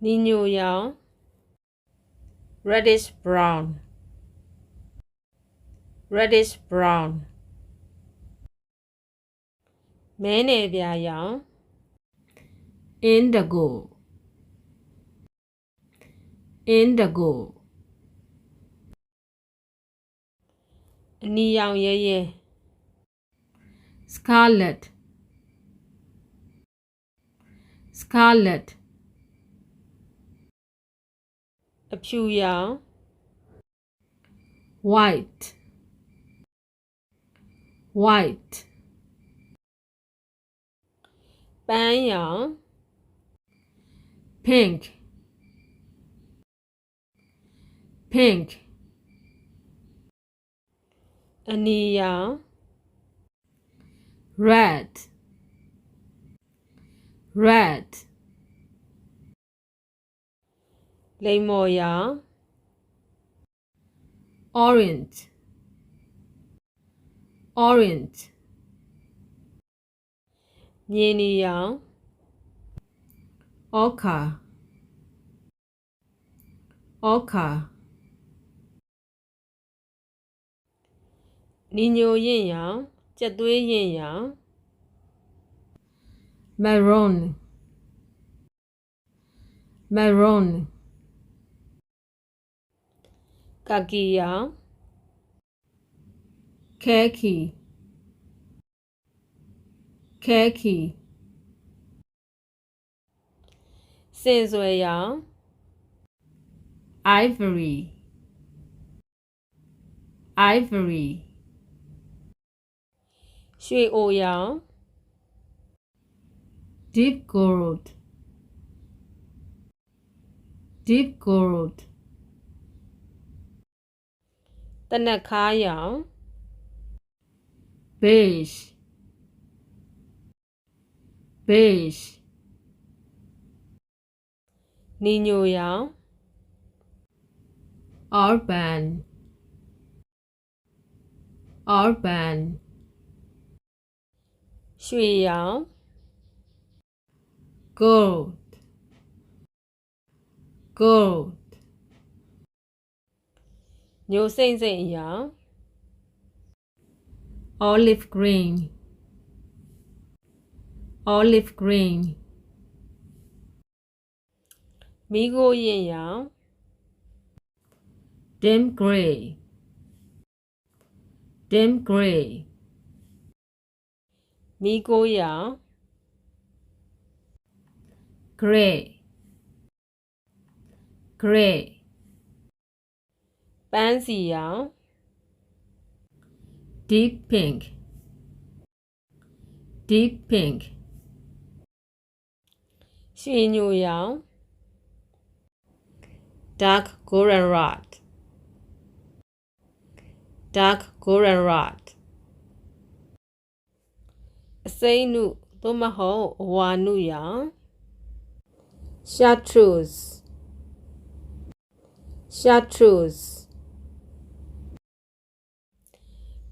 နီညိုရောင် reddish brown reddish brown မဲနယ်ပြာရောင် indigo indigo အနီရောင်ရဲရဲ scarlet scarlet အဖြူရောင် white white ပန်းရောင် pink pink အနီရောင် red red လိမ္မော်ရောင် orange orange မြေနီရောင် ochre ochre နီညိုရင့်ရောင်ကြက်သွေးရင့်ရောင် maroon maroon ကကီရောင် khaki khaki စင်စွယ်ရောင် ivory ivory ရွှေအိုရောင် deep gold deep gold တနက်ခါးရောင် beige beige နီညိုရောင် urban urban ရွှေရောင် gold gold ညိုစိမ့်စိမ့်ရောင် olive green olive green မီးခိုးရင့်ရောင် dim gray dim gray မီးခိုးရောင် gray gray ပန်းစီရောင် deep pink deep pink ရွှေညိုရောင် dark goldenrod dark goldenrod အစိမ်းနုသို့မဟုတ်အဝါနုရောင် chartreuse chartreuse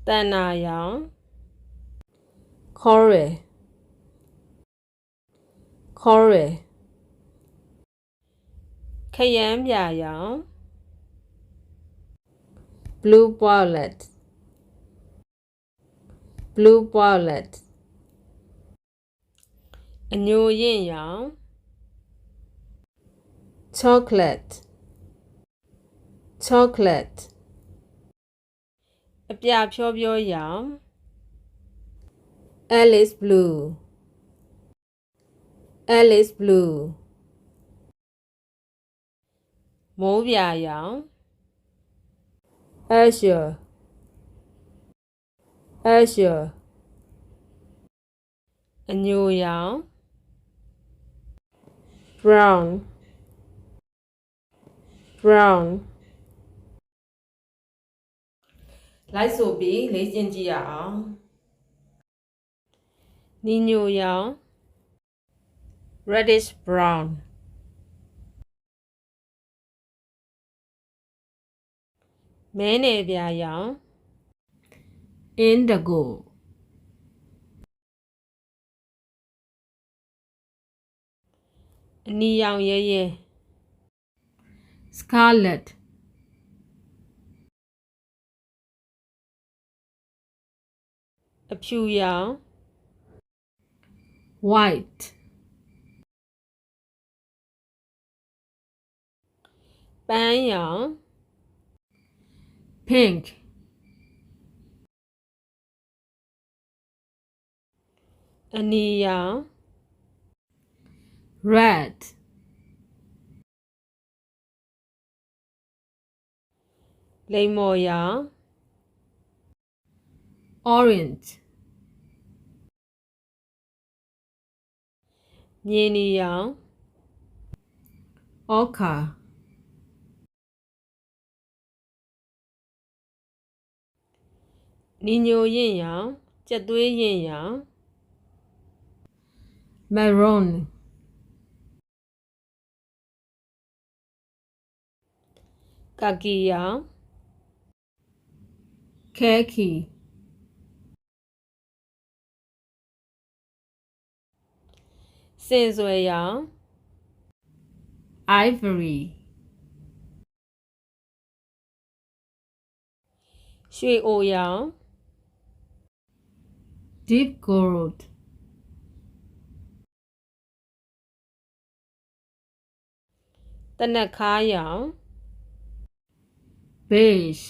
တန်နာရောင် coral coral ခရမ်းပြာရောင် blue violet blue violet အညိုရင့်ရောင် chocolate chocolate အပြဖြောဖြောရောင် alice blue alice blue မိုးပြာရောင် azure azure အညိုရောင် brown brown လိုက်ဆိုပြီးလေ့ကျင့်ကြည့်ရအောင်နီညိုရောင် reddish brown မဲနယ်ပြာရောင် indigo အနီရောင်ရဲရဲ scarlet အဖြူရောင် white ပန်းရောင် pink အနီရောင် red လိမ္မော်ရောင် orange မြေနီရောင် ochre နီညိုရင့်ရောင်ကြက်သွေးရင့်ရောင် maroon ကာကီရောင် khaki စင်စွယ်ရောင် ivory ရွှေအိုရောင် deep gold တနက်ခါးရောင် beige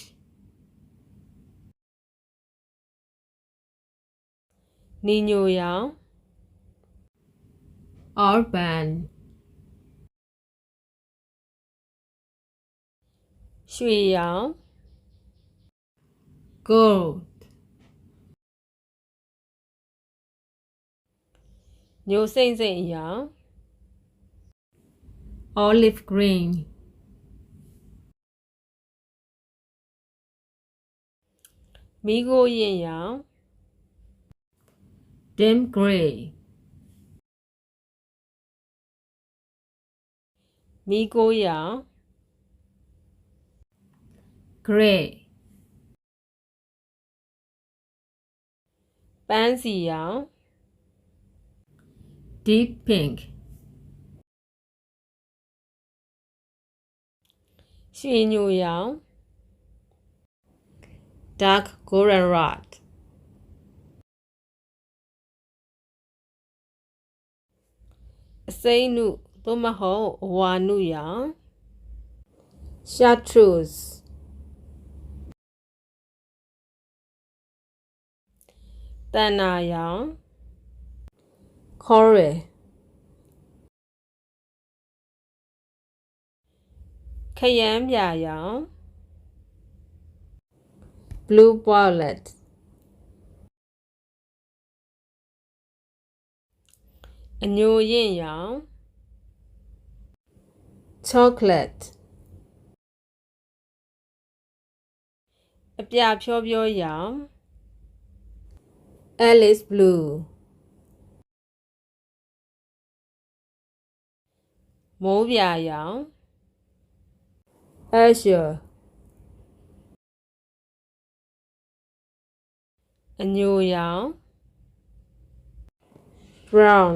နီညိုရောင် urban ရွှေရောင် gold ညိုစိမ့်စိမ့်ရောင် olive green မီးခိုးရင့်ရောင် dim gray မီးခိုးရောင် gray ပန်းစီရောင် deep pink ရွှေညိုရောင် dark goldenrod အစိမ်းနုသို့မဟုတ်အဝါနုရောင် chartreuse သန္တာရောင် coral ခရမ်းပြာရောင် blue violet အညိုရင့်ရောင် chocolate အပြဖြောဖြောရောင် alice blue မိုးပြာရောင် azure အညိုရောင် brown